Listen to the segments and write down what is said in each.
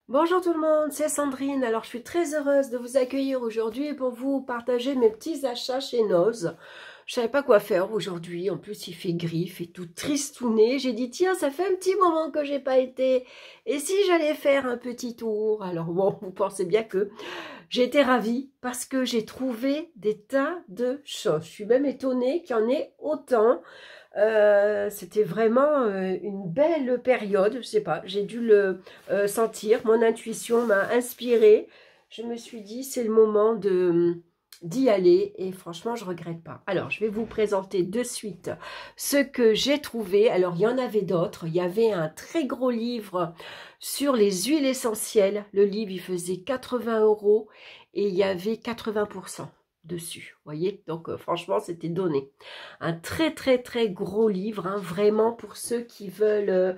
Bonjour tout le monde, c'est Sandrine. Alors je suis très heureuse de vous accueillir aujourd'hui pour vous partager mes petits achats chez Noz. Je savais pas quoi faire aujourd'hui, en plus il fait gris, il fait tout tristouné. J'ai dit tiens, ça fait un petit moment que j'ai pas été, et si j'allais faire un petit tour? Alors bon, vous pensez bien que j'ai été ravie parce que j'ai trouvé des tas de choses. Je suis même étonnée qu'il y en ait autant. C'était vraiment une belle période, je sais pas, j'ai dû le sentir, mon intuition m'a inspirée. Je me suis dit c'est le moment de d'y aller et franchement je regrette pas. Alors je vais vous présenter de suite ce que j'ai trouvé. Alors il y en avait d'autres, il y avait un très gros livre sur les huiles essentielles. Le livre il faisait 80 € et il y avait 80% dessus, vous voyez, donc franchement c'était donné. Un très gros livre, hein, vraiment pour ceux qui veulent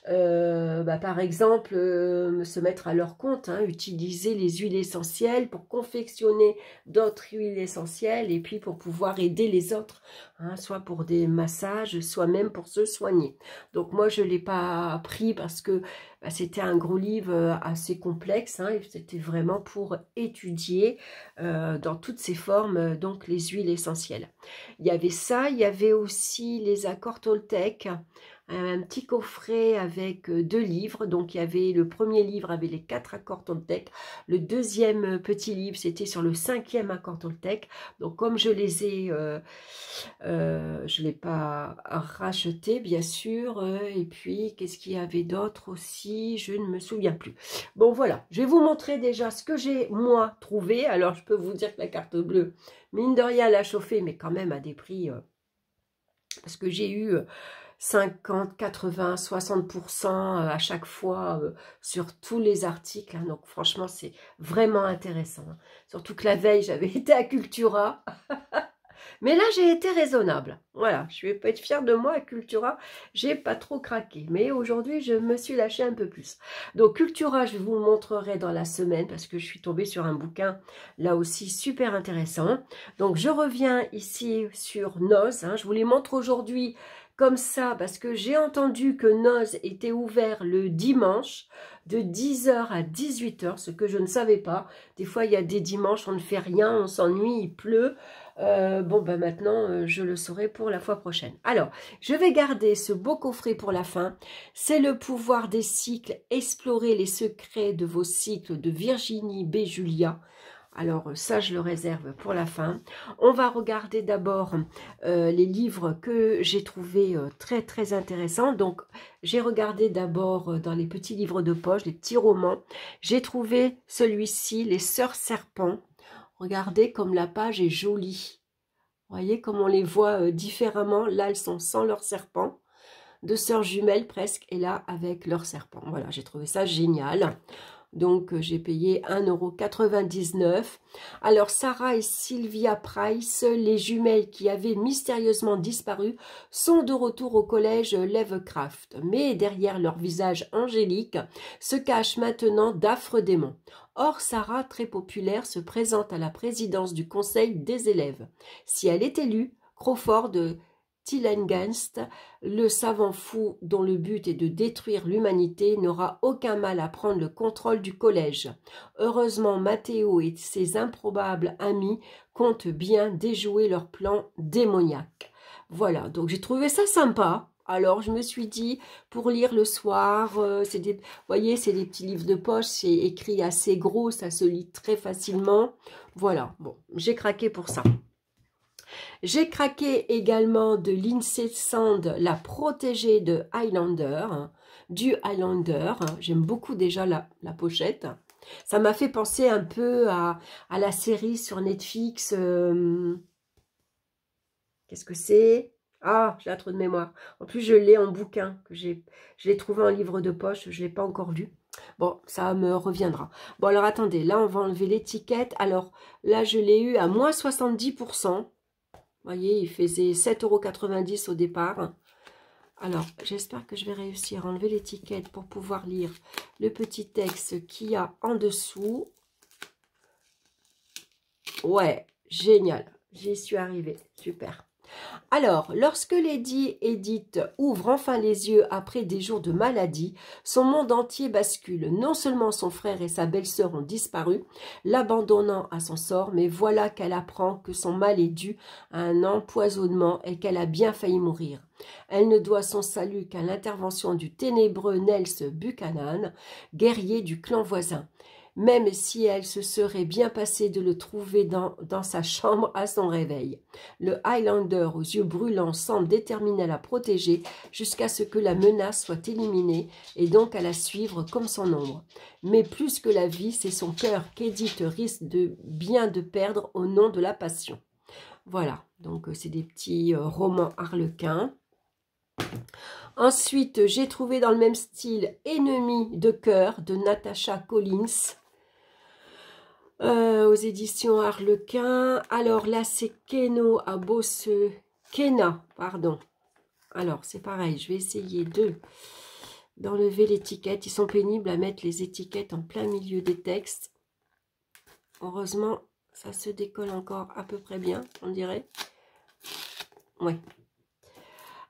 par exemple se mettre à leur compte, hein, utiliser les huiles essentielles pour confectionner d'autres huiles essentielles et puis pour pouvoir aider les autres, hein, soit pour des massages, soit même pour se soigner. Donc moi je ne l'ai pas pris parce que c'était un gros livre assez complexe, hein, et c'était vraiment pour étudier dans toutes ses formes donc les huiles essentielles. Il y avait ça, il y avait aussi les accords Toltec, un petit coffret avec 2 livres. Donc il y avait le premier livre avec les 4 accords Toltec, le deuxième petit livre c'était sur le 5e accord Toltec. Donc comme je les ai, je ne l'ai pas racheté bien sûr, et puis qu'est-ce qu'il y avait d'autre aussi, je ne me souviens plus. Bon voilà, je vais vous montrer déjà ce que j'ai moi trouvé. Alors je peux vous dire que la carte bleue, mine de rien, elle a chauffé, mais quand même à des prix, parce que j'ai eu 50, 80, 60% à chaque fois sur tous les articles, hein. Donc franchement, c'est vraiment intéressant, hein. Surtout que la veille, j'avais été à Cultura. Mais là, j'ai été raisonnable. Voilà, je vais pas être fière de moi à Cultura. J'ai pas trop craqué. Mais aujourd'hui, je me suis lâchée un peu plus. Donc, Cultura, je vous le montrerai dans la semaine parce que je suis tombée sur un bouquin, là aussi, super intéressant. Donc, je reviens ici sur Noz, hein. Je vous les montre aujourd'hui comme ça parce que j'ai entendu que Noz était ouvert le dimanche de 10 h à 18 h, ce que je ne savais pas. Des fois, il y a des dimanches, on ne fait rien, on s'ennuie, il pleut. Bon, ben maintenant, je le saurai pour la fois prochaine. Alors, je vais garder ce beau coffret pour la fin. C'est le pouvoir des cycles, explorer les secrets de vos cycles de Virginie B. Julia. Alors, ça, je le réserve pour la fin. On va regarder d'abord les livres que j'ai trouvés très intéressants. Donc, j'ai regardé d'abord dans les petits livres de poche, les petits romans. J'ai trouvé celui-ci, Les Sœurs Serpents. Regardez comme la page est jolie. Vous voyez comme on les voit différemment. Là, elles sont sans leur serpent. 2 sœurs jumelles presque. Et là, avec leur serpent. Voilà, j'ai trouvé ça génial. Donc, j'ai payé 1,99 €. Alors, Sarah et Sylvia Price, les jumelles qui avaient mystérieusement disparu, sont de retour au collège Lovecraft. Mais derrière leur visage angélique se cachent maintenant d'affreux démons. Or, Sarah, très populaire, se présente à la présidence du conseil des élèves. Si elle est élue, Crawford Tillinghast, le savant fou dont le but est de détruire l'humanité, n'aura aucun mal à prendre le contrôle du collège. Heureusement, Matteo et ses improbables amis comptent bien déjouer leur plan démoniaque. Voilà, donc j'ai trouvé ça sympa. Alors, je me suis dit, pour lire le soir, vous voyez, c'est des petits livres de poche, c'est écrit assez gros, ça se lit très facilement. Voilà, bon, j'ai craqué pour ça. J'ai craqué également de Lindsay Sand, La protégée de Highlander, hein, du Highlander. Hein. J'aime beaucoup déjà la pochette. Ça m'a fait penser un peu à la série sur Netflix. Qu'est-ce que c'est? Ah, j'ai un trou de mémoire. En plus, je l'ai en bouquin. Je l'ai trouvé en livre de poche. Je ne l'ai pas encore lu. Bon, ça me reviendra. Bon, alors attendez. Là, on va enlever l'étiquette. Alors, là, je l'ai eu à moins 70%. Vous voyez, il faisait 7,90 € au départ. Alors, j'espère que je vais réussir à enlever l'étiquette pour pouvoir lire le petit texte qu'il y a en dessous. Ouais, génial. J'y suis arrivée. Super. Alors, lorsque Lady Edith ouvre enfin les yeux après des jours de maladie, son monde entier bascule. Non seulement son frère et sa belle-sœur ont disparu, l'abandonnant à son sort, mais voilà qu'elle apprend que son mal est dû à un empoisonnement et qu'elle a bien failli mourir. Elle ne doit son salut qu'à l'intervention du ténébreux Nels Buchanan, guerrier du clan voisin. Même si elle se serait bien passée de le trouver dans sa chambre à son réveil. Le Highlander aux yeux brûlants semble déterminé à la protéger jusqu'à ce que la menace soit éliminée et donc à la suivre comme son ombre. Mais plus que la vie, c'est son cœur qu'Edith risque de perdre au nom de la passion. Voilà, donc c'est des petits romans harlequins. Ensuite, j'ai trouvé dans le même style Ennemi de cœur de Natasha Collins. Aux éditions Harlequin. Alors là, c'est Kena, pardon. Alors, c'est pareil, je vais essayer d'enlever l'étiquette. Ils sont pénibles à mettre les étiquettes en plein milieu des textes. Heureusement, ça se décolle encore à peu près bien, on dirait. Ouais.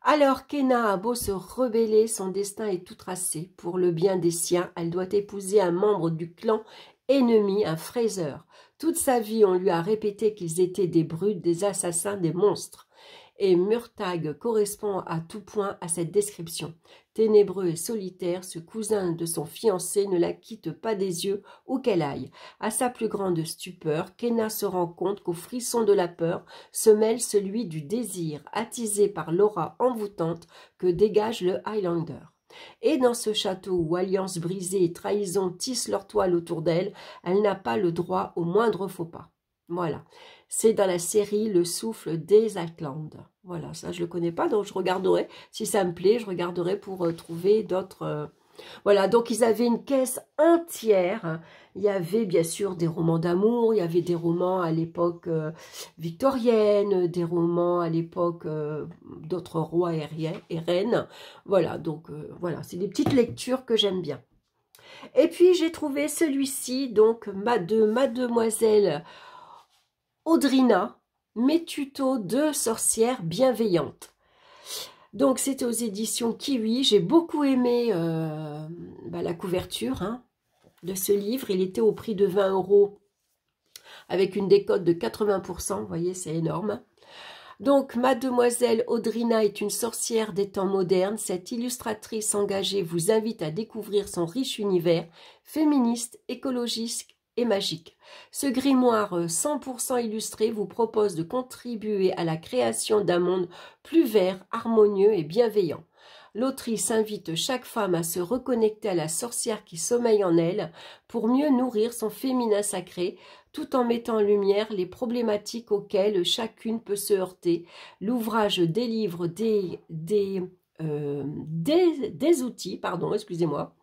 Alors, Kena a beau se rebeller, son destin est tout tracé. Pour le bien des siens, elle doit épouser un membre du clan ennemi, un Fraser. Toute sa vie, on lui a répété qu'ils étaient des brutes, des assassins, des monstres. Et Murtagh correspond à tout point à cette description. Ténébreux et solitaire, ce cousin de son fiancé ne la quitte pas des yeux où qu'elle aille. À sa plus grande stupeur, Kena se rend compte qu'au frisson de la peur se mêle celui du désir, attisé par l'aura envoûtante que dégage le Highlander. Et dans ce château où alliance brisée et trahison tissent leur toile autour d'elle, elle n'a pas le droit au moindre faux pas. Voilà, c'est dans la série Le Souffle des Outlands. Voilà, ça je ne le connais pas, donc je regarderai, si ça me plaît, je regarderai pour trouver d'autres... Voilà, donc ils avaient une caisse entière. Il y avait bien sûr des romans d'amour, il y avait des romans à l'époque victorienne, des romans à l'époque d'autres rois et reines. Voilà, donc voilà, c'est des petites lectures que j'aime bien. Et puis j'ai trouvé celui-ci, donc de Mademoiselle Audrina, mes tutos de sorcières bienveillantes. Donc, c'était aux éditions Kiwi. J'ai beaucoup aimé la couverture de ce livre. Il était au prix de 20 € avec une décote de 80%. Vous voyez, c'est énorme. Donc, Mademoiselle Audrina est une sorcière des temps modernes. Cette illustratrice engagée vous invite à découvrir son riche univers féministe, écologiste et magique. Ce grimoire 100% illustré vous propose de contribuer à la création d'un monde plus vert, harmonieux et bienveillant. L'autrice invite chaque femme à se reconnecter à la sorcière qui sommeille en elle pour mieux nourrir son féminin sacré, tout en mettant en lumière les problématiques auxquelles chacune peut se heurter. L'ouvrage délivre des outils, excusez-moi,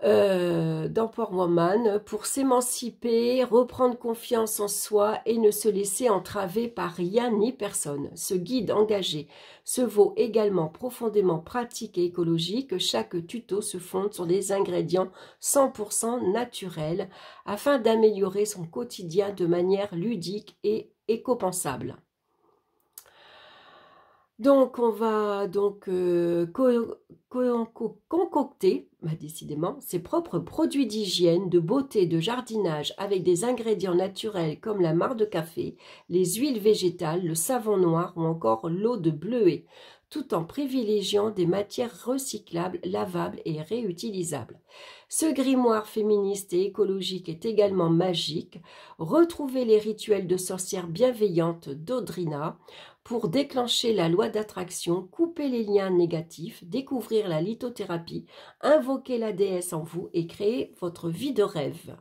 d'Empowerwoman pour s'émanciper, reprendre confiance en soi et ne se laisser entraver par rien ni personne. Ce guide engagé se vaut également profondément pratique et écologique. Chaque tuto se fonde sur des ingrédients 100% naturels afin d'améliorer son quotidien de manière ludique et éco-pensable. Donc, on va donc concocter, décidément, ses propres produits d'hygiène, de beauté, de jardinage avec des ingrédients naturels comme la marc de café, les huiles végétales, le savon noir ou encore l'eau de bleuet, tout en privilégiant des matières recyclables, lavables et réutilisables. Ce grimoire féministe et écologique est également magique. Retrouvez les rituels de sorcière bienveillante d'Audrina pour déclencher la loi d'attraction, couper les liens négatifs, découvrir la lithothérapie, invoquer la déesse en vous et créer votre vie de rêve.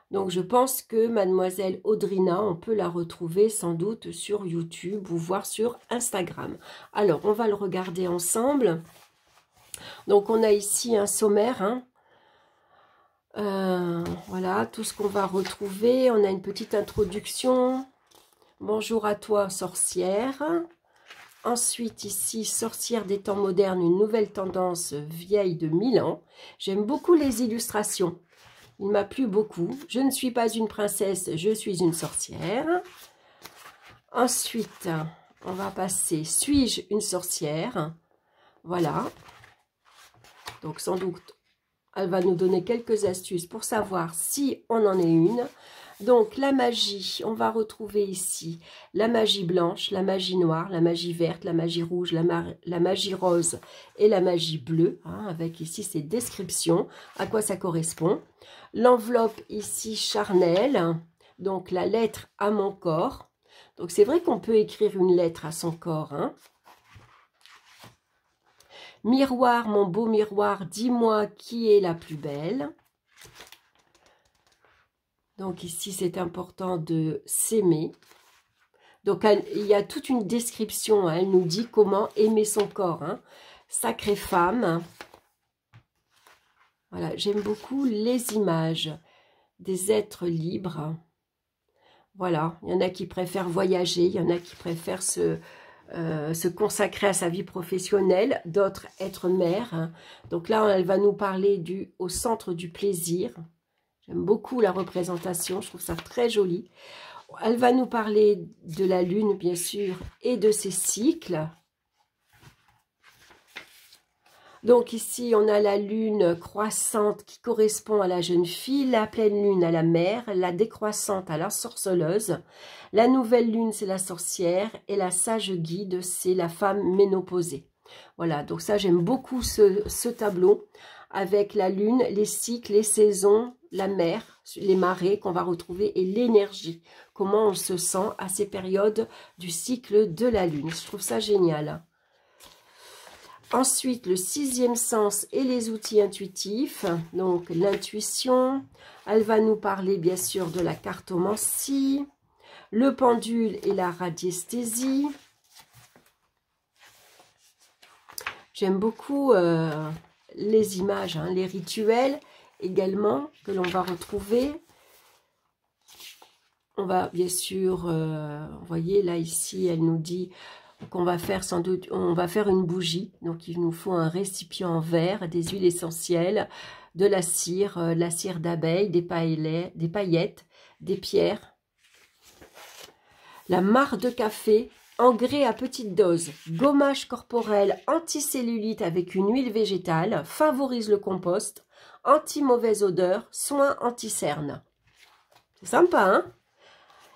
Donc je pense que Mademoiselle Audrina, on peut la retrouver sans doute sur YouTube ou voir sur Instagram. Alors on va le regarder ensemble. Donc on a ici un sommaire. Voilà tout ce qu'on va retrouver. On a une petite introduction. Bonjour à toi, sorcière. Ensuite, ici, sorcière des temps modernes, une nouvelle tendance vieille de 1000 ans. J'aime beaucoup les illustrations. Il m'a plu beaucoup. Je ne suis pas une princesse, je suis une sorcière. Ensuite, on va passer, suis-je une sorcière? Voilà. Donc, sans doute, elle va nous donner quelques astuces pour savoir si on en est une. Donc, la magie, on va retrouver ici la magie blanche, la magie noire, la magie verte, la magie rouge, la magie rose et la magie bleue, hein, avec ici ces descriptions, à quoi ça correspond. L'enveloppe ici charnelle, donc la lettre à mon corps. Donc, c'est vrai qu'on peut écrire une lettre à son corps, hein. Miroir, mon beau miroir, dis-moi qui est la plus belle. Donc ici, c'est important de s'aimer. Donc il y a toute une description, hein, elle nous dit comment aimer son corps. Hein. Sacrée femme. Voilà, j'aime beaucoup les images des êtres libres. Voilà, il y en a qui préfèrent voyager, il y en a qui préfèrent se consacrer à sa vie professionnelle, d'autres être mère. Hein. Donc là, elle va nous parler au centre du plaisir. J'aime beaucoup la représentation, je trouve ça très joli. Elle va nous parler de la lune, bien sûr, et de ses cycles. Donc ici, on a la lune croissante qui correspond à la jeune fille, la pleine lune à la mère, la décroissante à la sorceleuse. La nouvelle lune, c'est la sorcière et la sage guide, c'est la femme ménopausée. Voilà, donc ça, j'aime beaucoup ce tableau avec la lune, les cycles, les saisons, la mer, les marées qu'on va retrouver et l'énergie. Comment on se sent à ces périodes du cycle de la lune. Je trouve ça génial. Ensuite, le sixième sens et les outils intuitifs. Donc, l'intuition. Elle va nous parler, bien sûr, de la cartomancie, le pendule et la radiesthésie. J'aime beaucoup les images, hein, les rituels également que l'on va retrouver. On va, bien sûr, vous voyez, là, ici, elle nous dit qu'on va faire sans doute, on va faire une bougie. Donc, il nous faut un récipient en verre, des huiles essentielles, de la cire d'abeille, des paillettes, des pierres. La mare de café, engrais à petite dose, gommage corporel, anticellulite avec une huile végétale, favorise le compost, anti-mauvaise odeur, soins anti-cerne. C'est sympa, hein?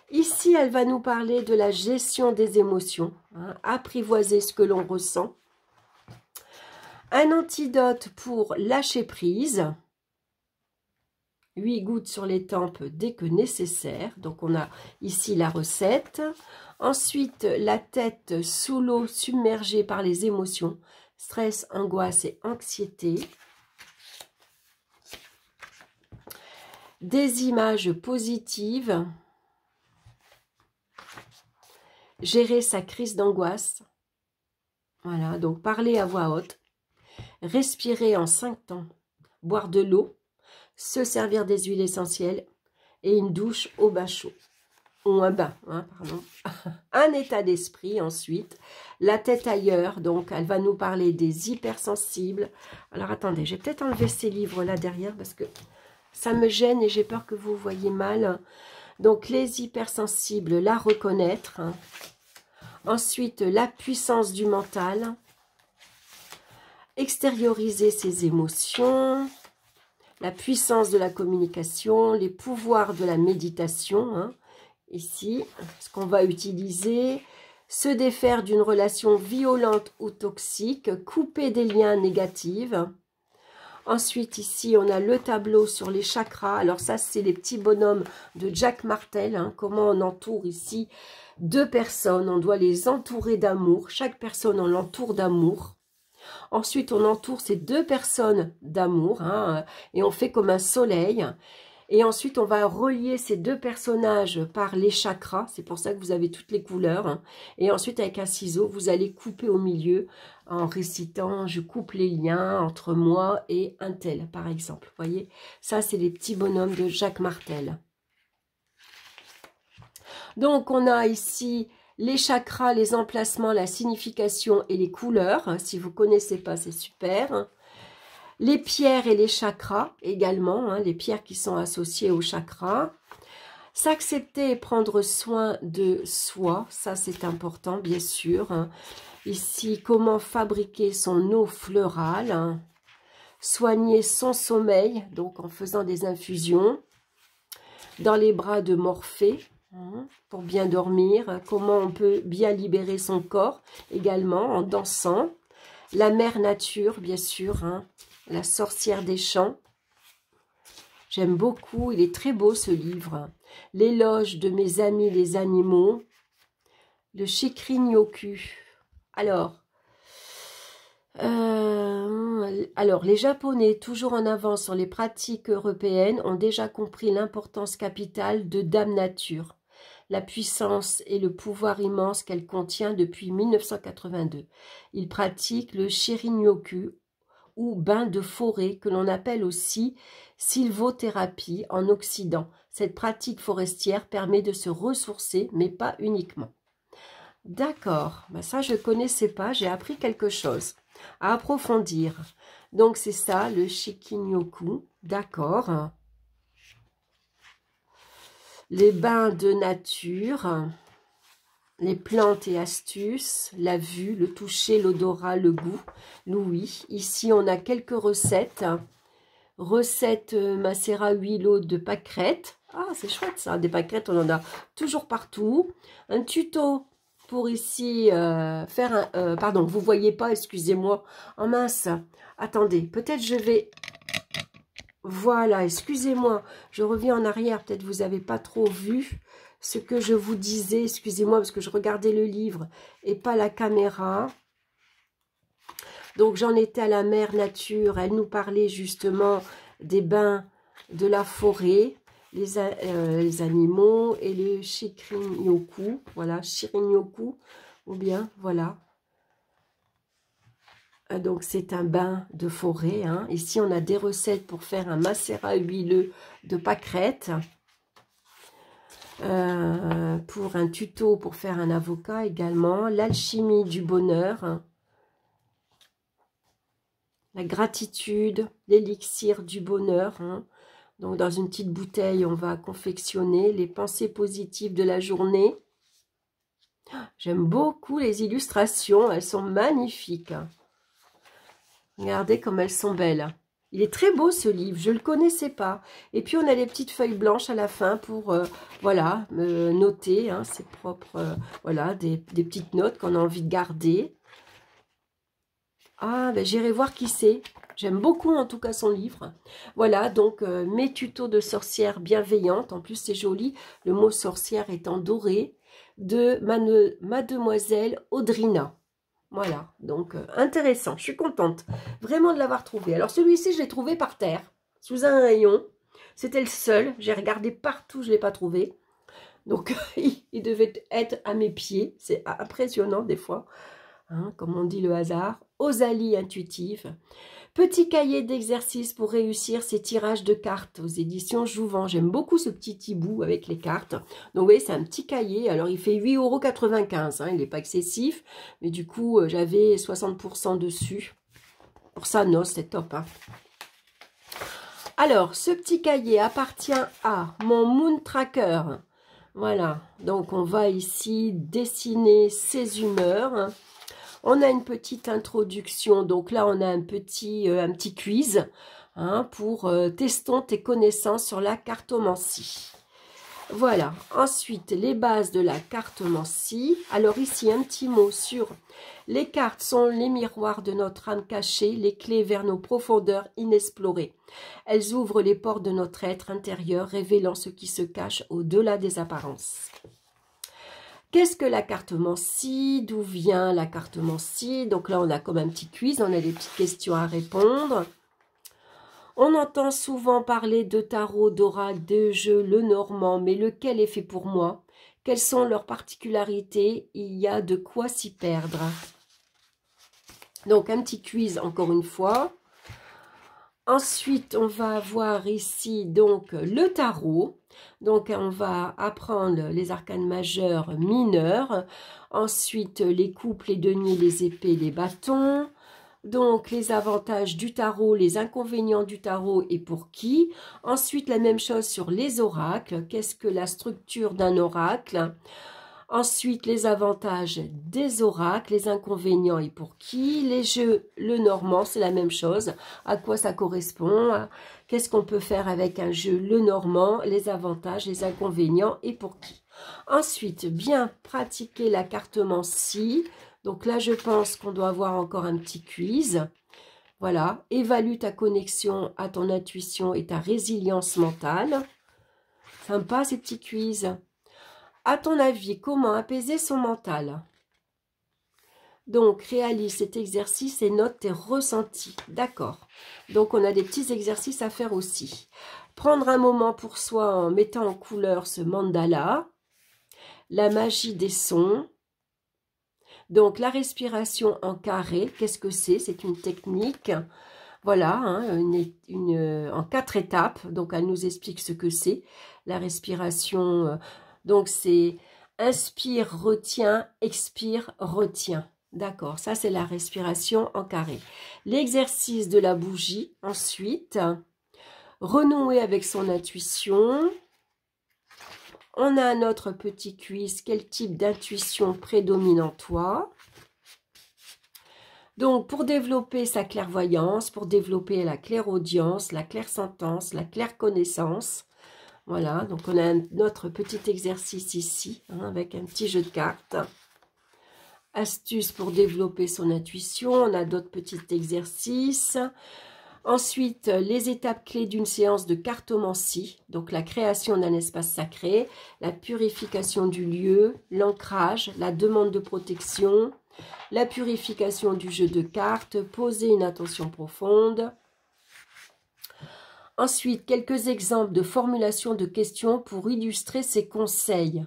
Ici, elle va nous parler de la gestion des émotions, hein, apprivoiser ce que l'on ressent. Un antidote pour lâcher prise. 8 gouttes sur les tempes dès que nécessaire. Donc, on a ici la recette. Ensuite, la tête sous l'eau submergée par les émotions. Stress, angoisse et anxiété. Des images positives. Gérer sa crise d'angoisse. Voilà, donc parler à voix haute. Respirer en 5 temps. Boire de l'eau. Se servir des huiles essentielles. Et une douche au bain chaud. Ou un bain, hein, pardon. Un état d'esprit ensuite. La tête ailleurs, donc elle va nous parler des hypersensibles. Alors attendez, j'ai peut-être enlevé ces livres là derrière parce que ça me gêne et j'ai peur que vous voyez mal. Donc, les hypersensibles, la reconnaître. Ensuite, la puissance du mental. Extérioriser ses émotions. La puissance de la communication. Les pouvoirs de la méditation. Hein. Ici, ce qu'on va utiliser. Se défaire d'une relation violente ou toxique. Couper des liens négatifs. Ensuite, ici, on a le tableau sur les chakras. Alors ça, c'est les petits bonhommes de Jacques Martel. Hein. Comment on entoure ici 2 personnes. On doit les entourer d'amour. Chaque personne, on l'entoure d'amour. Ensuite, on entoure ces 2 personnes d'amour. Hein, et on fait comme un soleil. Et ensuite, on va relier ces 2 personnages par les chakras. C'est pour ça que vous avez toutes les couleurs. Hein. Et ensuite, avec un ciseau, vous allez couper au milieu en récitant « Je coupe les liens entre moi et un tel », par exemple. Vous voyez, ça, c'est les petits bonhommes de Jacques Martel. Donc, on a ici les chakras, les emplacements, la signification et les couleurs. Si vous ne connaissez pas, c'est super. Les pierres et les chakras également, hein, les pierres qui sont associées aux chakras. S'accepter et prendre soin de soi, ça c'est important bien sûr. Hein. Ici, comment fabriquer son eau florale, hein. Soigner son sommeil, donc en faisant des infusions. Dans les bras de Morphée, hein, pour bien dormir. Comment on peut bien libérer son corps également en dansant. La mère nature, bien sûr, hein, la sorcière des champs. J'aime beaucoup, il est très beau ce livre. L'éloge de mes amis les animaux. Le Shikrin-yoku. Alors, les Japonais, toujours en avance sur les pratiques européennes, ont déjà compris l'importance capitale de Dame Nature, la puissance et le pouvoir immense qu'elle contient depuis 1982. Ils pratiquent le Shirin-yoku, ou bain de forêt, que l'on appelle aussi sylvothérapie en Occident. Cette pratique forestière permet de se ressourcer, mais pas uniquement. D'accord, ben ça je ne connaissais pas, j'ai appris quelque chose à approfondir. Donc c'est ça, le Shikin-yoku, d'accord. Les bains de nature, les plantes et astuces, la vue, le toucher, l'odorat, le goût, l'ouïe. Ici on a quelques recettes. Recette macérat huilot de pâquerettes. Ah c'est chouette ça, des pâquerettes on en a toujours partout. Un tuto pour ici faire un... pardon, vous voyez pas, excusez-moi. Oh mince, attendez, peut-être je vais... Voilà, excusez-moi, je reviens en arrière, peut-être vous n'avez pas trop vu ce que je vous disais, excusez-moi, parce que je regardais le livre et pas la caméra. Donc j'en étais à la mère nature, elle nous parlait justement des bains de la forêt, les animaux et le Shirin-yoku, voilà, Shirin-yoku, ou bien, voilà. Donc c'est un bain de forêt, hein. Ici on a des recettes pour faire un macérat huileux de pâquerettes, pour un tuto pour faire un avocat également, l'alchimie du bonheur, hein. La gratitude, l'élixir du bonheur, hein. Donc, dans une petite bouteille, on va confectionner les pensées positives de la journée. J'aime beaucoup les illustrations, elles sont magnifiques. Regardez comme elles sont belles. Il est très beau ce livre, je ne le connaissais pas. Et puis, on a les petites feuilles blanches à la fin pour, voilà, noter hein, ses propres, voilà, des petites notes qu'on a envie de garder. Ah, ben j'irai voir qui c'est. J'aime beaucoup en tout cas son livre. Voilà, donc mes tutos de sorcière bienveillante. En plus, c'est joli. Le mot sorcière est en doré. De Mademoiselle Audrina. Voilà, donc intéressant. Je suis contente vraiment de l'avoir trouvé. Alors celui-ci, je l'ai trouvé par terre, sous un rayon. C'était le seul. J'ai regardé partout, je ne l'ai pas trouvé. Donc, il devait être à mes pieds. C'est impressionnant des fois. Hein, comme on dit le hasard. Osalie intuitive. Petit cahier d'exercice pour réussir ces tirages de cartes aux éditions Jouvent. J'aime beaucoup ce petit hibou avec les cartes. Donc, vous voyez, c'est un petit cahier. Alors, il fait 8,95 €. Hein, il n'est pas excessif. Mais du coup, j'avais 60% dessus. Pour ça, non, c'est top. Hein. Alors, ce petit cahier appartient à mon Moon Tracker. Voilà. Donc, on va ici dessiner ses humeurs. On a une petite introduction, donc là on a un petit quiz hein, pour testons tes connaissances sur la cartomancie. Voilà, ensuite les bases de la cartomancie. Alors ici un petit mot sur les cartes sont les miroirs de notre âme cachée, les clés vers nos profondeurs inexplorées. Elles ouvrent les portes de notre être intérieur, révélant ce qui se cache au-delà des apparences. Qu'est-ce que la cartomancie? D'où vient la cartomancie? Donc là, on a comme un petit quiz, on a des petites questions à répondre. On entend souvent parler de tarot, d'oracle, de jeu, le normand, mais lequel est fait pour moi? Quelles sont leurs particularités? Il y a de quoi s'y perdre. Donc, un petit quiz encore une fois. Ensuite, on va avoir ici donc le tarot. Donc, on va apprendre les arcanes majeurs mineurs. Ensuite, les coupes, les deniers, les épées, les bâtons. Donc, les avantages du tarot, les inconvénients du tarot et pour qui. Ensuite, la même chose sur les oracles. Qu'est-ce que la structure d'un oracle? Ensuite, les avantages des oracles, les inconvénients et pour qui. Les jeux, le normand, c'est la même chose. À quoi ça correspond? Qu'est-ce qu'on peut faire avec un jeu, le normand? Les avantages, les inconvénients et pour qui. Ensuite, bien pratiquer la cartomancie. Donc là, je pense qu'on doit avoir encore un petit quiz. Voilà, évalue ta connexion à ton intuition et ta résilience mentale. Sympa ces petits quiz. À ton avis, comment apaiser son mental? Donc, réalise cet exercice et note tes ressentis. D'accord. Donc, on a des petits exercices à faire aussi. Prendre un moment pour soi en mettant en couleur ce mandala. La magie des sons. Donc, la respiration en carré, qu'est-ce que c'est? C'est une technique, voilà, hein, en 4 étapes. Donc, elle nous explique ce que c'est. La respiration, donc c'est inspire, retient, expire, retient. D'accord, ça c'est la respiration en carré. L'exercice de la bougie, ensuite, renouer avec son intuition. On a un autre petit quiz. Quel type d'intuition prédomine en toi? Donc, pour développer sa clairvoyance, pour développer la clairaudience, la clairsentence, la clairconnaissance. Voilà, donc on a un autre petit exercice ici, hein, avec un petit jeu de cartes. Astuce pour développer son intuition. On a d'autres petits exercices. Ensuite, les étapes clés d'une séance de cartomancie, donc la création d'un espace sacré, la purification du lieu, l'ancrage, la demande de protection, la purification du jeu de cartes, poser une intention profonde. Ensuite, quelques exemples de formulation de questions pour illustrer ces conseils.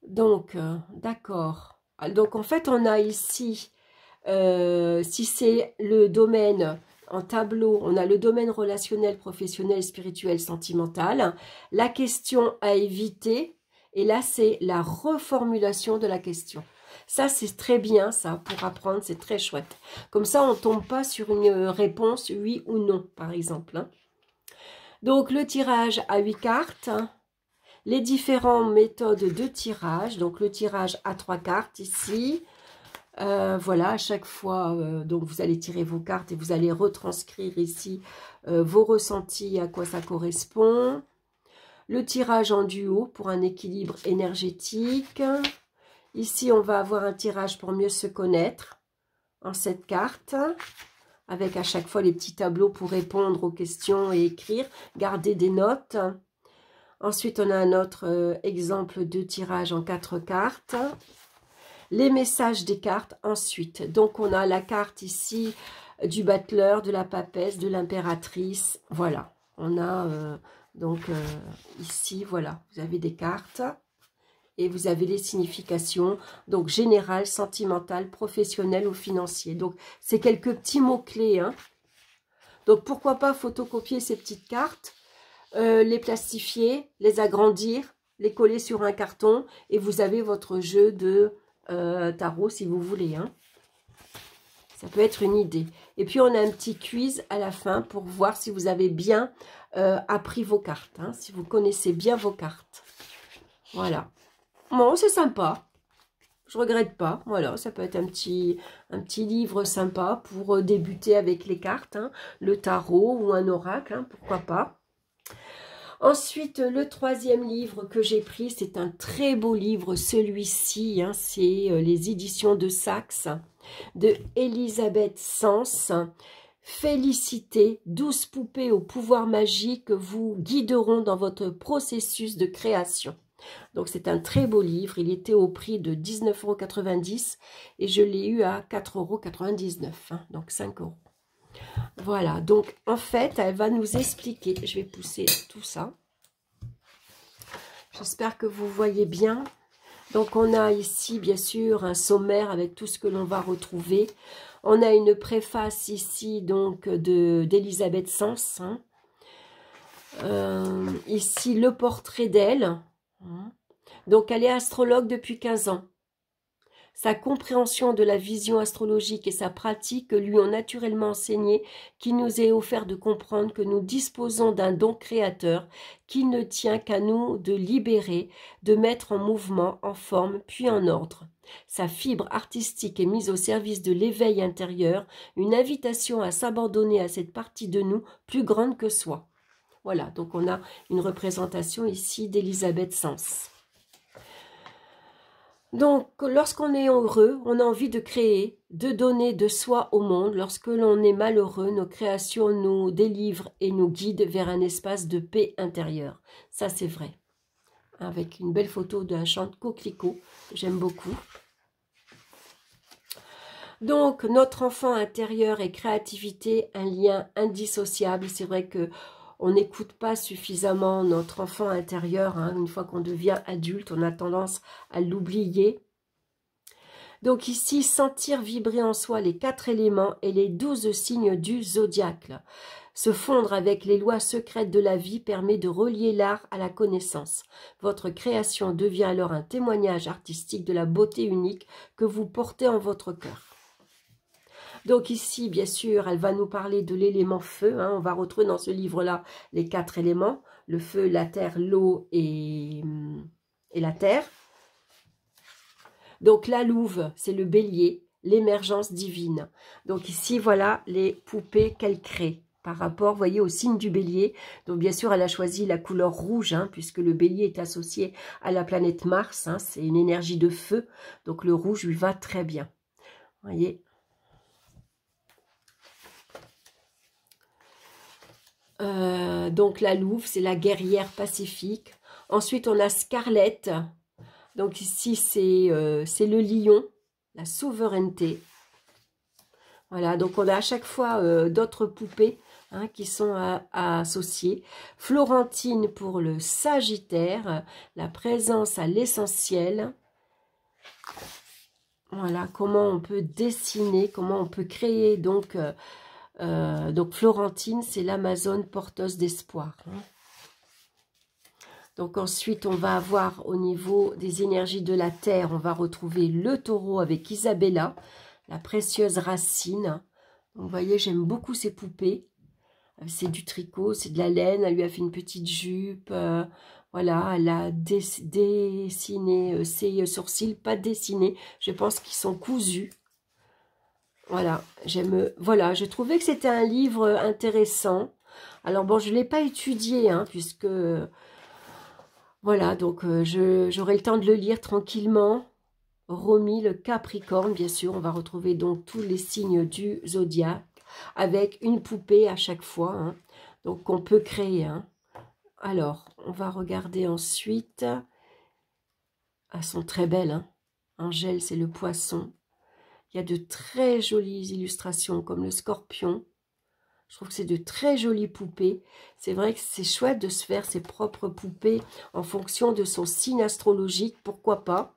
Donc, d'accord. Donc, en fait, on a ici, si c'est le domaine... En tableau, on a le domaine relationnel, professionnel, spirituel, sentimental. La question à éviter. Et là, c'est la reformulation de la question. Ça, c'est très bien, ça, pour apprendre. C'est très chouette. Comme ça, on ne tombe pas sur une réponse oui ou non, par exemple. Hein. Donc, le tirage à 8 cartes. Les différentes méthodes de tirage. Donc, le tirage à 3 cartes ici. Voilà, à chaque fois, donc vous allez tirer vos cartes et vous allez retranscrire ici vos ressentis, à quoi ça correspond. Le tirage en duo pour un équilibre énergétique. Ici, on va avoir un tirage pour mieux se connaître en 7 cartes, avec à chaque fois les petits tableaux pour répondre aux questions et écrire, garder des notes. Ensuite, on a un autre exemple de tirage en 4 cartes. Les messages des cartes ensuite. Donc, on a la carte ici du battleur, de la papesse, de l'impératrice. Voilà. On a ici, voilà, vous avez des cartes et vous avez les significations. Donc, général, sentimental, professionnel ou financier. Donc, c'est quelques petits mots-clés. Hein. Donc, pourquoi pas photocopier ces petites cartes, les plastifier, les agrandir, les coller sur un carton et vous avez votre jeu de... tarot si vous voulez, hein. Ça peut être une idée. Et puis on a un petit quiz à la fin pour voir si vous avez bien appris vos cartes, hein, si vous connaissez bien vos cartes. Voilà. Bon, c'est sympa. Je regrette pas. Voilà, ça peut être un petit livre sympa pour débuter avec les cartes, hein, le tarot ou un oracle, hein, pourquoi pas. Ensuite, le troisième livre que j'ai pris, c'est un très beau livre, celui-ci, hein, c'est les éditions de Saxe, de Elisabeth Sens. Félicité, 12 poupées au pouvoir magique vous guideront dans votre processus de création. Donc, c'est un très beau livre. Il était au prix de 19,90 € et je l'ai eu à 4,99 €, hein, donc 5 €. Voilà, donc en fait, elle va nous expliquer. Je vais pousser tout ça. J'espère que vous voyez bien. Donc on a ici, bien sûr, un sommaire avec tout ce que l'on va retrouver. On a une préface ici, donc, d'Elisabeth Sens. Hein. Ici, le portrait d'elle. Donc, elle est astrologue depuis 15 ans. Sa compréhension de la vision astrologique et sa pratique lui ont naturellement enseigné qu'il nous est offert de comprendre que nous disposons d'un don créateur qu'il ne tient qu'à nous de libérer, de mettre en mouvement, en forme, puis en ordre. Sa fibre artistique est mise au service de l'éveil intérieur, une invitation à s'abandonner à cette partie de nous plus grande que soi. Voilà, donc on a une représentation ici d'Elisabeth Sens. Donc, lorsqu'on est heureux, on a envie de créer, de donner de soi au monde. Lorsque l'on est malheureux, nos créations nous délivrent et nous guident vers un espace de paix intérieure. Ça, c'est vrai. Avec une belle photo d'un champ de coquelicots, j'aime beaucoup. Donc, notre enfant intérieur et créativité, un lien indissociable. C'est vrai que on n'écoute pas suffisamment notre enfant intérieur. Hein. Une fois qu'on devient adulte, on a tendance à l'oublier. Donc ici, sentir vibrer en soi les 4 éléments et les 12 signes du zodiaque. Se fondre avec les lois secrètes de la vie permet de relier l'art à la connaissance. Votre création devient alors un témoignage artistique de la beauté unique que vous portez en votre cœur. Donc ici, bien sûr, elle va nous parler de l'élément feu. Hein. On va retrouver dans ce livre-là les 4 éléments. Le feu, la terre, l'eau et la terre. Donc la louve, c'est le bélier, l'émergence divine. Donc ici, voilà les poupées qu'elle crée par rapport, vous voyez, au signe du bélier. Donc bien sûr, elle a choisi la couleur rouge, hein, puisque le bélier est associé à la planète Mars. Hein, c'est une énergie de feu. Donc le rouge lui va très bien. Vous voyez. Donc la louve, c'est la guerrière pacifique. Ensuite, on a Scarlett. Donc ici, c'est le lion, la souveraineté. Voilà, donc on a à chaque fois d'autres poupées hein, qui sont associées. Florentine pour le Sagittaire, la présence à l'essentiel. Voilà, comment on peut dessiner, comment on peut créer donc Florentine, c'est l'Amazone porteuse d'espoir. Hein. Donc ensuite, on va avoir au niveau des énergies de la Terre, on va retrouver le Taureau avec Isabella, la précieuse racine. Donc, vous voyez, j'aime beaucoup ces poupées. C'est du tricot, c'est de la laine, elle lui a fait une petite jupe. Voilà, elle a dessiné ses sourcils, pas dessinés, je pense qu'ils sont cousus. Voilà, j'ai trouvé que c'était un livre intéressant. Alors bon, je ne l'ai pas étudié, hein, puisque, voilà, donc j'aurai le temps de le lire tranquillement. Romy, le Capricorne, bien sûr, on va retrouver donc tous les signes du zodiaque, avec une poupée à chaque fois, hein, donc qu'on peut créer. Hein. Alors, on va regarder ensuite. Elles sont très belles, hein. Angèle, c'est le poisson. Il y a de très jolies illustrations comme le scorpion. Je trouve que c'est de très jolies poupées. C'est vrai que c'est chouette de se faire ses propres poupées en fonction de son signe astrologique. Pourquoi pas?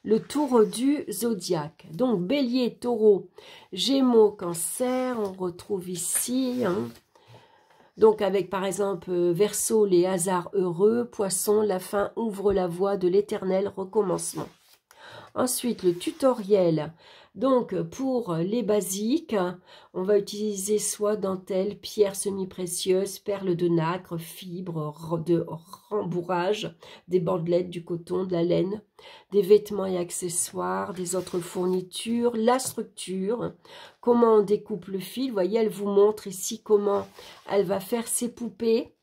Le tour du zodiaque. Donc, bélier, taureau, gémeaux, cancer. On retrouve ici. Hein. Donc, avec par exemple Verseau, les hasards heureux. Poisson, la fin ouvre la voie de l'éternel recommencement. Ensuite, le tutoriel. Donc, pour les basiques, on va utiliser soit dentelle, pierre semi-précieuse, perles de nacre, fibres de rembourrage, des bandelettes, du coton, de la laine, des vêtements et accessoires, des autres fournitures, la structure, comment on découpe le fil. Vous voyez, elle vous montre ici comment elle va faire ses poupées.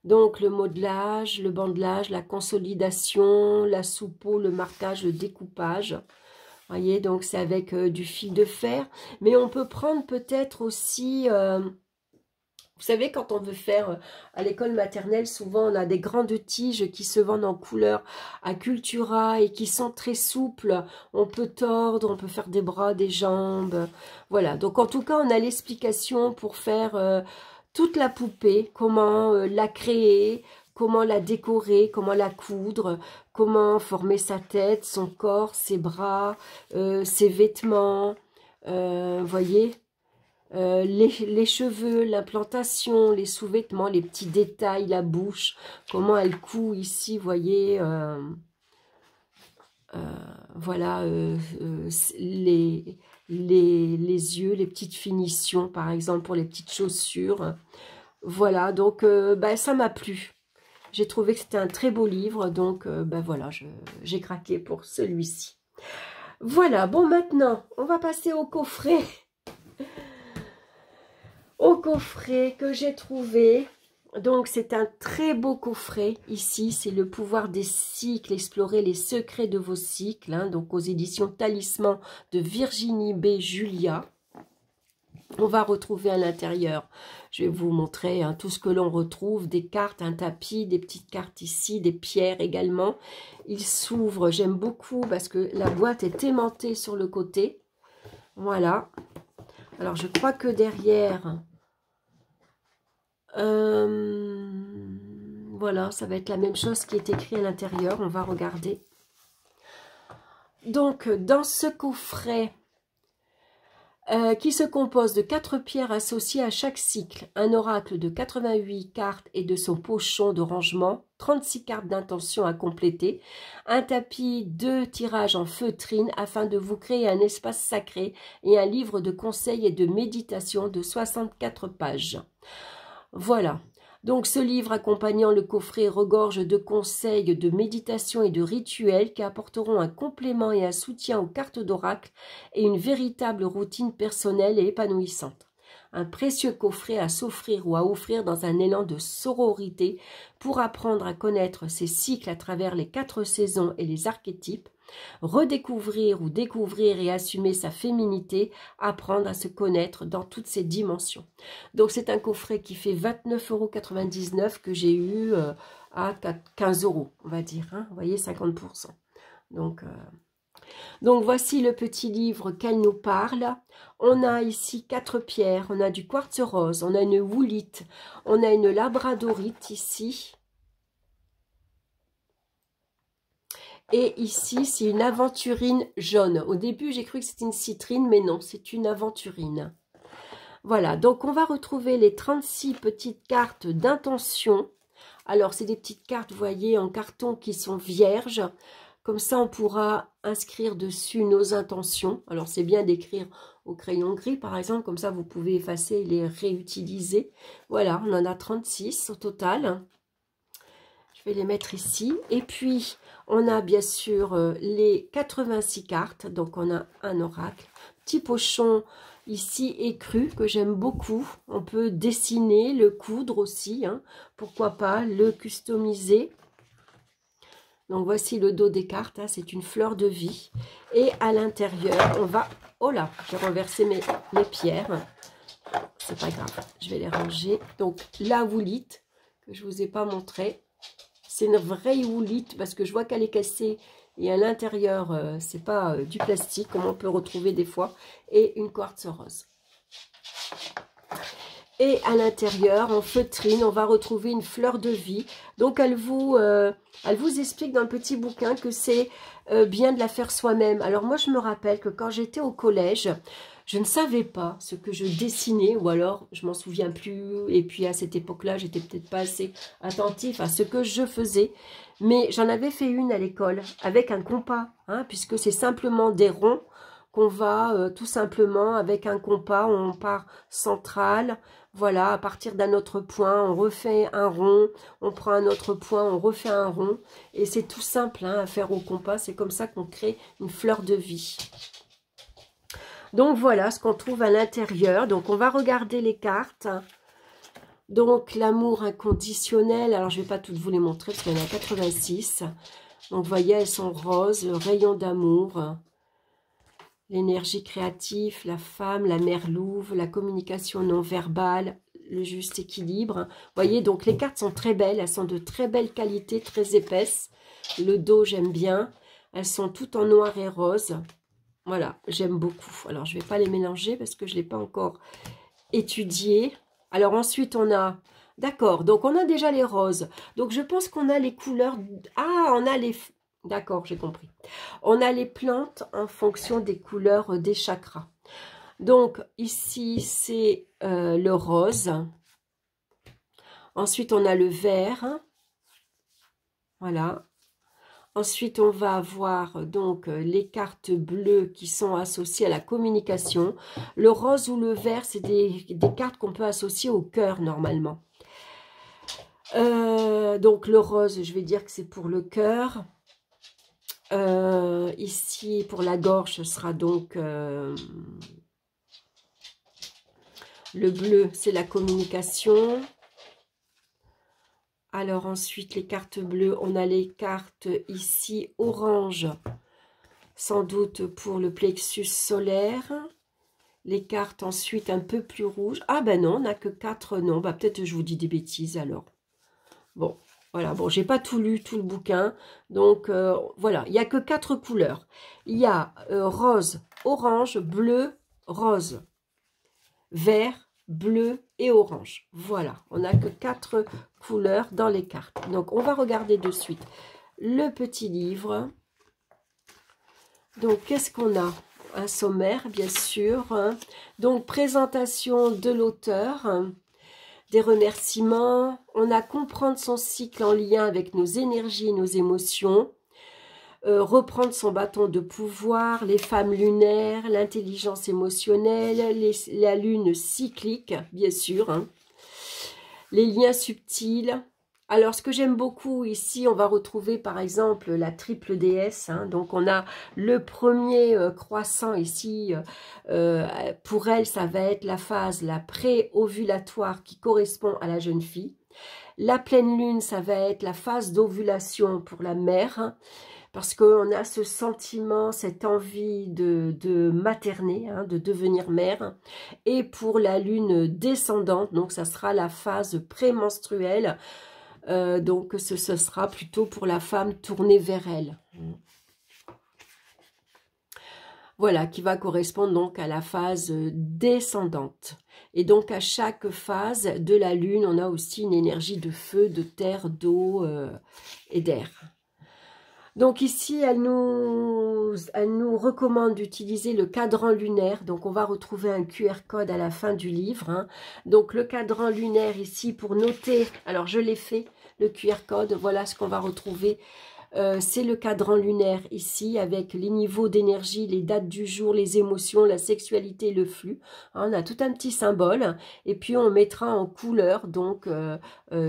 Donc, le modelage, le bandelage, la consolidation, la soupeau, le marquage, le découpage. Vous voyez, donc c'est avec du fil de fer. Mais on peut prendre peut-être aussi... vous savez, quand on veut faire à l'école maternelle, souvent on a des grandes tiges qui se vendent en couleur à Cultura et qui sont très souples. On peut tordre, on peut faire des bras, des jambes. Voilà, donc en tout cas, on a l'explication pour faire... toute la poupée, comment la créer, comment la décorer, comment la coudre, comment former sa tête, son corps, ses bras, ses vêtements, voyez, les cheveux, l'implantation, les sous-vêtements, les petits détails, la bouche, comment elle coud ici, voyez, Voilà, les yeux, les petites finitions, par exemple, pour les petites chaussures. Voilà, donc bah, ça m'a plu. J'ai trouvé que c'était un très beau livre, donc ben voilà, j'ai craqué pour celui-ci. Voilà, bon maintenant, on va passer au coffret. Au coffret que j'ai trouvé. Donc c'est un très beau coffret. Ici, c'est le pouvoir des cycles, explorer les secrets de vos cycles. Hein, donc aux éditions Talisman de Virginie B. Julia. On va retrouver à l'intérieur, je vais vous montrer hein, tout ce que l'on retrouve, des cartes, un tapis, des petites cartes ici, des pierres également. Il s'ouvre, j'aime beaucoup parce que la boîte est aimantée sur le côté. Voilà. Alors je crois que derrière, voilà, ça va être la même chose qui est écrit à l'intérieur. On va regarder. Donc dans ce coffret, qui se compose de 4 pierres associées à chaque cycle, un oracle de 88 cartes et de son pochon de rangement, 36 cartes d'intention à compléter, un tapis de tirage en feutrine afin de vous créer un espace sacré et un livre de conseils et de méditation de 64 pages. Voilà. Donc ce livre accompagnant le coffret regorge de conseils, de méditation et de rituels qui apporteront un complément et un soutien aux cartes d'oracle et une véritable routine personnelle et épanouissante. Un précieux coffret à s'offrir ou à offrir dans un élan de sororité pour apprendre à connaître ses cycles à travers les 4 saisons et les archétypes, redécouvrir ou découvrir et assumer sa féminité, apprendre à se connaître dans toutes ses dimensions. Donc c'est un coffret qui fait 29,99 € que j'ai eu à 15 €, on va dire, hein, vous voyez, 50%. Donc voici le petit livre qu'elle nous parle. On a ici 4 pierres, on a du quartz rose, on a une woolite, on a une labradorite ici. Et ici, c'est une aventurine jaune. Au début, j'ai cru que c'était une citrine, mais non, c'est une aventurine. Voilà, donc on va retrouver les 36 petites cartes d'intention. Alors, c'est des petites cartes, vous voyez, en carton qui sont vierges. Comme ça, on pourra inscrire dessus nos intentions. Alors, c'est bien d'écrire au crayon gris, par exemple. Comme ça, vous pouvez effacer et les réutiliser. Voilà, on en a 36 au total. Je vais les mettre ici. Et puis, on a bien sûr les 86 cartes. Donc, on a un oracle. Petit pochon ici écru que j'aime beaucoup. On peut dessiner, le coudre aussi. Hein. Pourquoi pas le customiser. Donc, voici le dos des cartes. Hein. C'est une fleur de vie. Et à l'intérieur, on va... Oh là, j'ai renversé mes pierres. C'est pas grave. Je vais les ranger. Donc, la woolite que je ne vous ai pas montré. C'est une vraie woolite parce que je vois qu'elle est cassée et à l'intérieur, c'est pas du plastique comme on peut retrouver des fois. Et une quartz rose. Et à l'intérieur, en feutrine, on va retrouver une fleur de vie. Donc, elle vous explique dans le petit bouquin que c'est bien de la faire soi-même. Alors, moi, je me rappelle que quand j'étais au collège, je ne savais pas ce que je dessinais, ou alors je m'en souviens plus. Et puis, à cette époque-là, j'étais peut-être pas assez attentif à ce que je faisais. Mais j'en avais fait une à l'école avec un compas, hein, puisque c'est simplement des ronds qu'on va tout simplement, avec un compas, on part central. Voilà, à partir d'un autre point, on refait un rond, on prend un autre point, on refait un rond. Et c'est tout simple hein, à faire au compas, c'est comme ça qu'on crée une fleur de vie. Donc voilà ce qu'on trouve à l'intérieur. Donc on va regarder les cartes. Donc l'amour inconditionnel, alors je ne vais pas toutes vous les montrer parce qu'il y en a 86. Donc vous voyez, elles sont roses, le rayon d'amour. L'énergie créative, la femme, la mère louve, la communication non verbale, le juste équilibre. Vous voyez, donc les cartes sont très belles. Elles sont de très belle qualité, très épaisses. Le dos, j'aime bien. Elles sont toutes en noir et rose. Voilà, j'aime beaucoup. Alors, je ne vais pas les mélanger parce que je ne l'ai pas encore étudié. Alors, ensuite, on a... D'accord, donc on a déjà les roses. Donc, je pense qu'on a les couleurs... Ah, on a les... D'accord, j'ai compris. On a les plantes en fonction des couleurs des chakras. Donc, ici, c'est le rose. Ensuite, on a le vert. Voilà. Ensuite, on va avoir donc les cartes bleues qui sont associées à la communication. Le rose ou le vert, c'est des cartes qu'on peut associer au cœur normalement. Donc le rose, je vais dire que c'est pour le cœur. Ici, pour la gorge, ce sera donc le bleu, c'est la communication. Alors ensuite, les cartes bleues, on a les cartes ici orange, sans doute pour le plexus solaire. Les cartes ensuite un peu plus rouges. Ah ben non, on n'a que 4 non. Bah peut-être je vous dis des bêtises alors. Bon, voilà. Bon, j'ai pas tout lu, tout le bouquin. Donc voilà, il n'y a que 4 couleurs. Il y a rose, orange, bleu, rose, vert, bleu et orange. Voilà, on n'a que 4 couleurs dans les cartes. Donc, on va regarder de suite le petit livre. Donc, qu'est-ce qu'on a? Un sommaire, bien sûr. Donc, présentation de l'auteur, des remerciements. On a comprendre son cycle en lien avec nos énergies et nos émotions. Reprendre son bâton de pouvoir, les femmes lunaires, l'intelligence émotionnelle, la lune cyclique, bien sûr, hein, les liens subtils. Alors, ce que j'aime beaucoup ici, on va retrouver par exemple la triple déesse. Hein, donc, on a le premier croissant ici. Pour elle, ça va être la phase, la pré-ovulatoire qui correspond à la jeune fille. La pleine lune, ça va être la phase d'ovulation pour la mère. Hein, parce qu'on a ce sentiment, cette envie de materner, hein, de devenir mère. Et pour la lune descendante, donc ça sera la phase prémenstruelle. Donc ce sera plutôt pour la femme tournée vers elle. Voilà, qui va correspondre donc à la phase descendante. Et donc à chaque phase de la lune, on a aussi une énergie de feu, de terre, d'eau et d'air. Donc ici, elle nous recommande d'utiliser le cadran lunaire. Donc on va retrouver un QR code à la fin du livre. Hein. Donc le cadran lunaire ici pour noter, alors je l'ai fait, le QR code, voilà ce qu'on va retrouver. C'est le cadran lunaire ici avec les niveaux d'énergie, les dates du jour, les émotions, la sexualité, le flux. Hein, on a tout un petit symbole et puis on mettra en couleur donc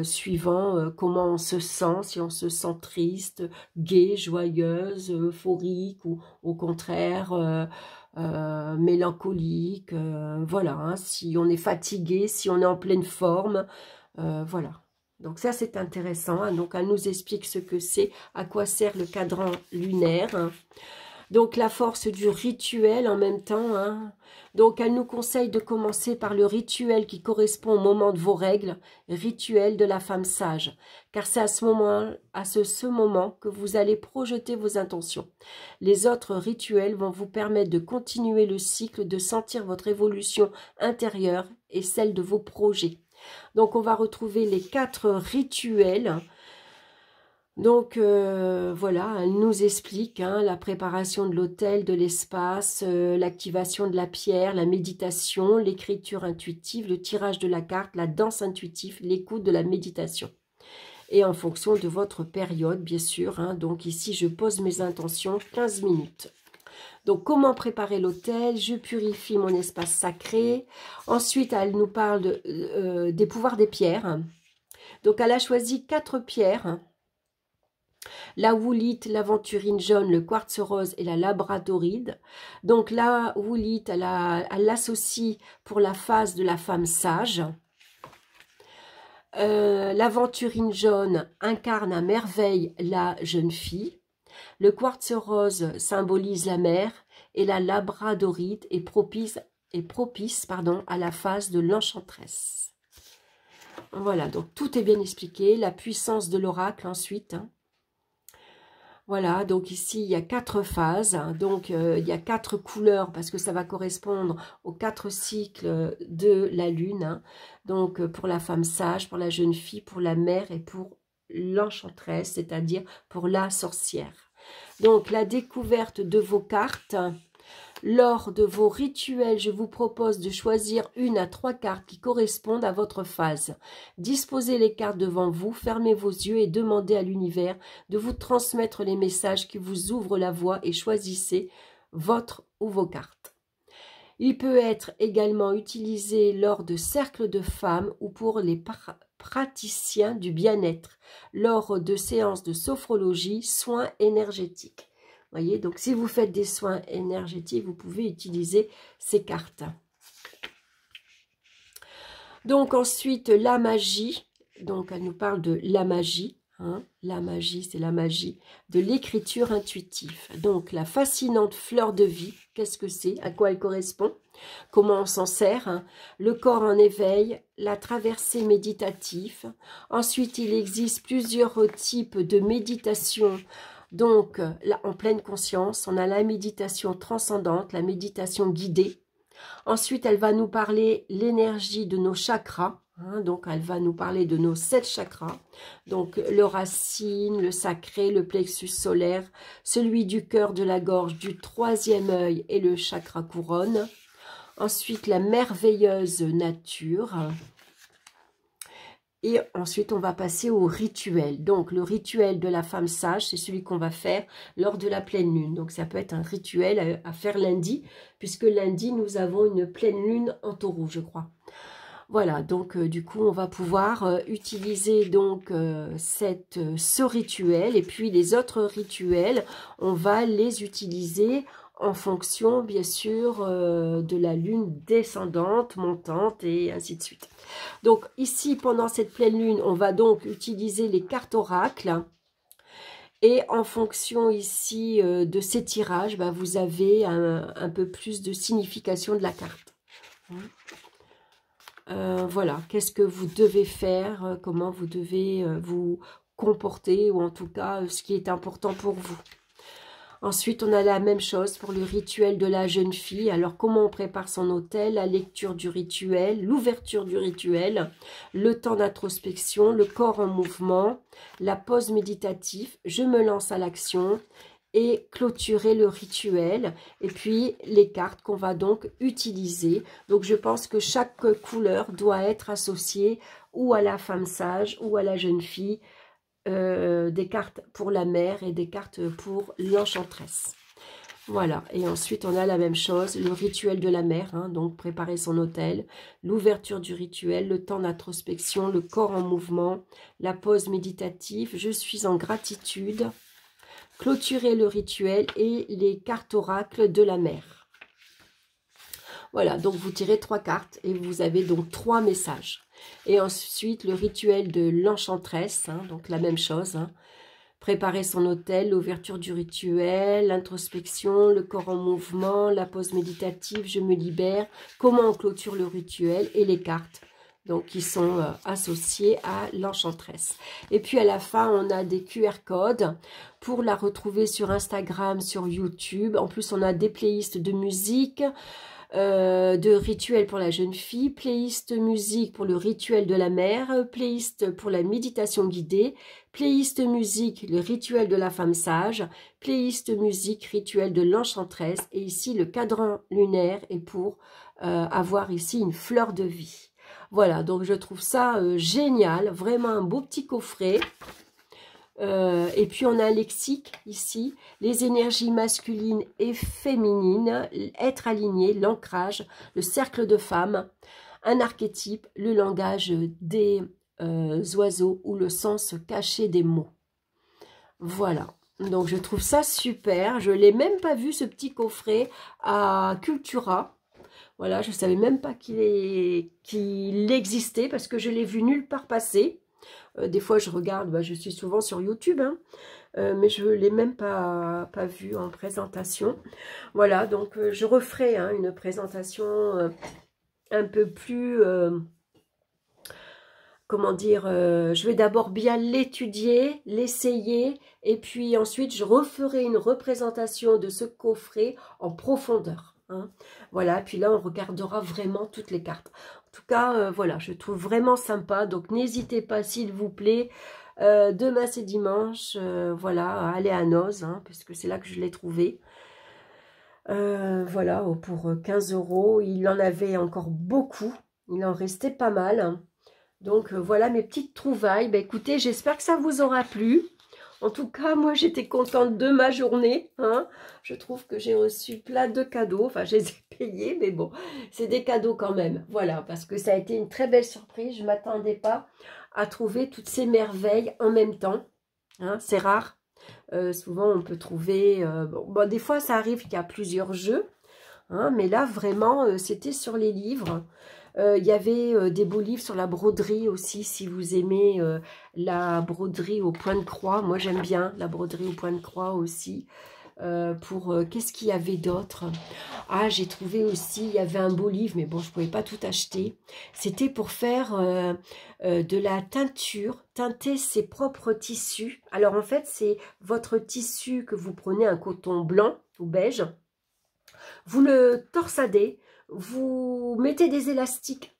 suivant comment on se sent, si on se sent triste, gai, joyeuse, euphorique ou au contraire mélancolique. Voilà, hein, si on est fatigué, si on est en pleine forme, voilà. Donc ça, c'est intéressant. Hein. Donc, elle nous explique ce que c'est, à quoi sert le cadran lunaire. Hein. Donc, la force du rituel en même temps. Hein. Donc, elle nous conseille de commencer par le rituel qui correspond au moment de vos règles, rituel de la femme sage. Car c'est à ce moment que vous allez projeter vos intentions. Les autres rituels vont vous permettre de continuer le cycle, de sentir votre évolution intérieure et celle de vos projets. Donc, on va retrouver les 4 rituels. Donc, voilà, elle nous explique hein, la préparation de l'autel, de l'espace, l'activation de la pierre, la méditation, l'écriture intuitive, le tirage de la carte, la danse intuitive, l'écoute de la méditation. Et en fonction de votre période, bien sûr. Hein, donc, ici, je pose mes intentions 15 minutes. Donc, comment préparer l'autel? Je purifie mon espace sacré. Ensuite, elle nous parle des pouvoirs des pierres. Donc, elle a choisi 4 pierres. La woolite, l'aventurine jaune, le quartz rose et la labradorite. Donc, la woolite, elle l'associe pour la phase de la femme sage. L'aventurine jaune incarne à merveille la jeune fille. Le quartz rose symbolise la mer et la labradorite est propice à la phase de l'enchanteresse. Voilà, donc tout est bien expliqué. La puissance de l'oracle ensuite. Hein. Voilà, donc ici, il y a 4 phases. Hein, donc, il y a 4 couleurs parce que ça va correspondre aux 4 cycles de la lune. Hein. Donc, pour la femme sage, pour la jeune fille, pour la mère et pour l'enchanteresse, c'est-à-dire pour la sorcière. Donc, la découverte de vos cartes. Lors de vos rituels, je vous propose de choisir 1 à 3 cartes qui correspondent à votre phase. Disposez les cartes devant vous, fermez vos yeux et demandez à l'univers de vous transmettre les messages qui vous ouvrent la voie et choisissez votre ou vos cartes. Il peut être également utilisé lors de cercles de femmes ou pour les praticiens du bien-être, lors de séances de sophrologie, soins énergétiques. Voyez, donc si vous faites des soins énergétiques, vous pouvez utiliser ces cartes. Donc ensuite, la magie. Donc elle nous parle de la magie. Hein. La magie, c'est la magie de l'écriture intuitive. Donc la fascinante fleur de vie, qu'est-ce que c'est? À quoi elle correspond? Comment on s'en sert? Hein. Le corps en éveil, la traversée méditative. Ensuite, il existe plusieurs types de méditation. Donc, là, en pleine conscience, on a la méditation transcendante, la méditation guidée. Ensuite, elle va nous parler l'énergie de nos chakras. Hein, donc, elle va nous parler de nos 7 chakras. Donc, le racine, le sacré, le plexus solaire, celui du cœur, de la gorge, du 3e œil et le chakra couronne. Ensuite, la merveilleuse nature. Et ensuite, on va passer au rituel. Donc, le rituel de la femme sage, c'est celui qu'on va faire lors de la pleine lune. Donc, ça peut être un rituel à faire lundi, puisque lundi, nous avons une pleine lune en taureau, je crois. Voilà, donc du coup, on va pouvoir utiliser donc ce rituel. Et puis, les autres rituels, on va les utiliser en fonction, bien sûr, de la lune descendante, montante et ainsi de suite. Donc, ici, pendant cette pleine lune, on va donc utiliser les cartes oracles. Et en fonction ici de ces tirages, bah, vous avez un peu plus de signification de la carte. Voilà, qu'est-ce que vous devez faire, comment vous devez vous comporter, ou en tout cas, ce qui est important pour vous. Ensuite, on a la même chose pour le rituel de la jeune fille. Alors, comment on prépare son autel, la lecture du rituel, l'ouverture du rituel, le temps d'introspection, le corps en mouvement, la pause méditative, je me lance à l'action et clôturer le rituel. Et puis, les cartes qu'on va donc utiliser. Donc, je pense que chaque couleur doit être associée ou à la femme sage ou à la jeune fille. Des cartes pour la mère et des cartes pour l'enchanteresse. Voilà, et ensuite on a la même chose, le rituel de la mère, hein, donc préparer son autel, l'ouverture du rituel, le temps d'introspection, le corps en mouvement, la pause méditative, je suis en gratitude, clôturer le rituel et les cartes oracles de la mère. Voilà, donc vous tirez 3 cartes et vous avez donc 3 messages. Et ensuite, le rituel de l'enchanteresse, hein, donc la même chose. Hein. Préparer son autel, l'ouverture du rituel, l'introspection, le corps en mouvement, la pause méditative, je me libère, comment on clôture le rituel et les cartes donc, qui sont associées à l'enchanteresse. Et puis à la fin, on a des QR codes pour la retrouver sur Instagram, sur YouTube. En plus, on a des playlists de musique, de rituel pour la jeune fille, playlist musique pour le rituel de la mère, playlist pour la méditation guidée, playlist musique, le rituel de la femme sage, playlist musique, rituel de l'enchanteresse, et ici le cadran lunaire est pour avoir ici une fleur de vie. Voilà, donc je trouve ça génial, vraiment un beau petit coffret. Et puis on a un lexique ici, les énergies masculines et féminines, être aligné, l'ancrage, le cercle de femmes, un archétype, le langage des oiseaux ou le sens caché des mots. Voilà, donc je trouve ça super, je ne l'ai même pas vu ce petit coffret à Cultura. Voilà, je ne savais même pas qu'il existait parce que je l'ai vu nulle part passer. Des fois, je regarde, bah, je suis souvent sur YouTube, hein, mais je ne l'ai même pas vu en présentation. Voilà, donc je referai hein, une présentation un peu plus... comment dire, je vais d'abord bien l'étudier, l'essayer, et puis ensuite, je referai une représentation de ce coffret en profondeur. Hein. Voilà, puis là, on regardera vraiment toutes les cartes. En tout cas, voilà, je trouve vraiment sympa. Donc, n'hésitez pas, s'il vous plaît. Demain, c'est dimanche. Voilà, allez à Noz, hein, parce que c'est là que je l'ai trouvé. Voilà, pour 15 €. Il en avait encore beaucoup. Il en restait pas mal. Donc, voilà mes petites trouvailles. Ben, écoutez, j'espère que ça vous aura plu. En tout cas, moi, j'étais contente de ma journée. Hein. Je trouve que j'ai reçu plein de cadeaux. Enfin, je les ai payés, mais bon, c'est des cadeaux quand même. Voilà, parce que ça a été une très belle surprise. Je ne m'attendais pas à trouver toutes ces merveilles en même temps. Hein, c'est rare. Souvent, on peut trouver... bon, des fois, ça arrive qu'il y a plusieurs jeux. Hein, mais là, vraiment, c'était sur les livres. Il y avait des beaux livres sur la broderie aussi, si vous aimez la broderie au point de croix. Moi, j'aime bien la broderie au point de croix aussi. Qu'est-ce qu'il y avait d'autre? Ah, j'ai trouvé aussi, il y avait un beau livre, mais bon, je ne pouvais pas tout acheter. C'était pour faire de la teinture, teinter ses propres tissus. Alors, en fait, c'est votre tissu que vous prenez, un coton blanc ou beige. Vous le torsadez, vous mettez des élastiques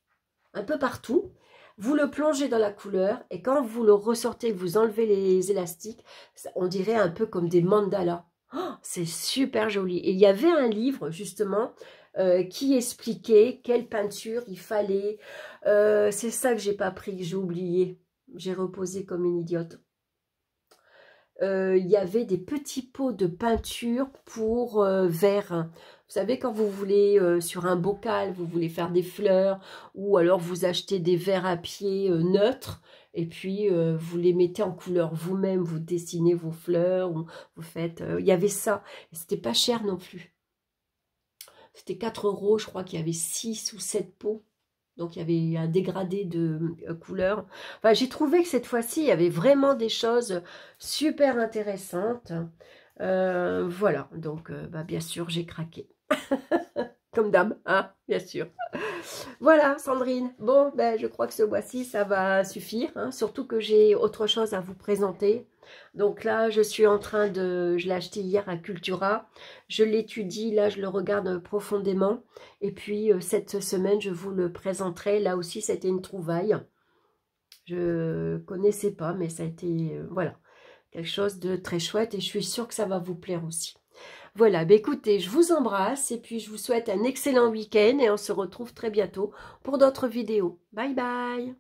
un peu partout, vous le plongez dans la couleur et quand vous le ressortez, vous enlevez les élastiques, on dirait un peu comme des mandalas. Oh, c'est super joli. Et il y avait un livre justement qui expliquait quelle peinture il fallait. C'est ça que j'ai pas pris, que j'ai oublié. J'ai reposé comme une idiote. Il y avait des petits pots de peinture pour verre. Vous savez, quand vous voulez, sur un bocal, vous voulez faire des fleurs, ou alors vous achetez des verres à pied neutres, et puis vous les mettez en couleur vous-même, vous dessinez vos fleurs, ou vous faites... il y avait ça, et c'était pas cher non plus. C'était 4 €, je crois qu'il y avait 6 ou 7 pots. Donc, il y avait un dégradé de couleurs. Enfin, j'ai trouvé que cette fois-ci, il y avait vraiment des choses super intéressantes. Voilà, donc, bien sûr, j'ai craqué. Comme d'hab, hein, bien sûr. Voilà, Sandrine. Bon, je crois que ce mois-ci, ça va suffire. Hein, surtout que j'ai autre chose à vous présenter. Donc là, je suis en train de... Je l'ai acheté hier à Cultura. Je l'étudie, là, je le regarde profondément. Et puis, cette semaine, je vous le présenterai. Là aussi, c'était une trouvaille. Je connaissais pas, mais ça a été... voilà, quelque chose de très chouette. Et je suis sûre que ça va vous plaire aussi. Voilà, écoutez, je vous embrasse et puis je vous souhaite un excellent week-end et on se retrouve très bientôt pour d'autres vidéos. Bye bye!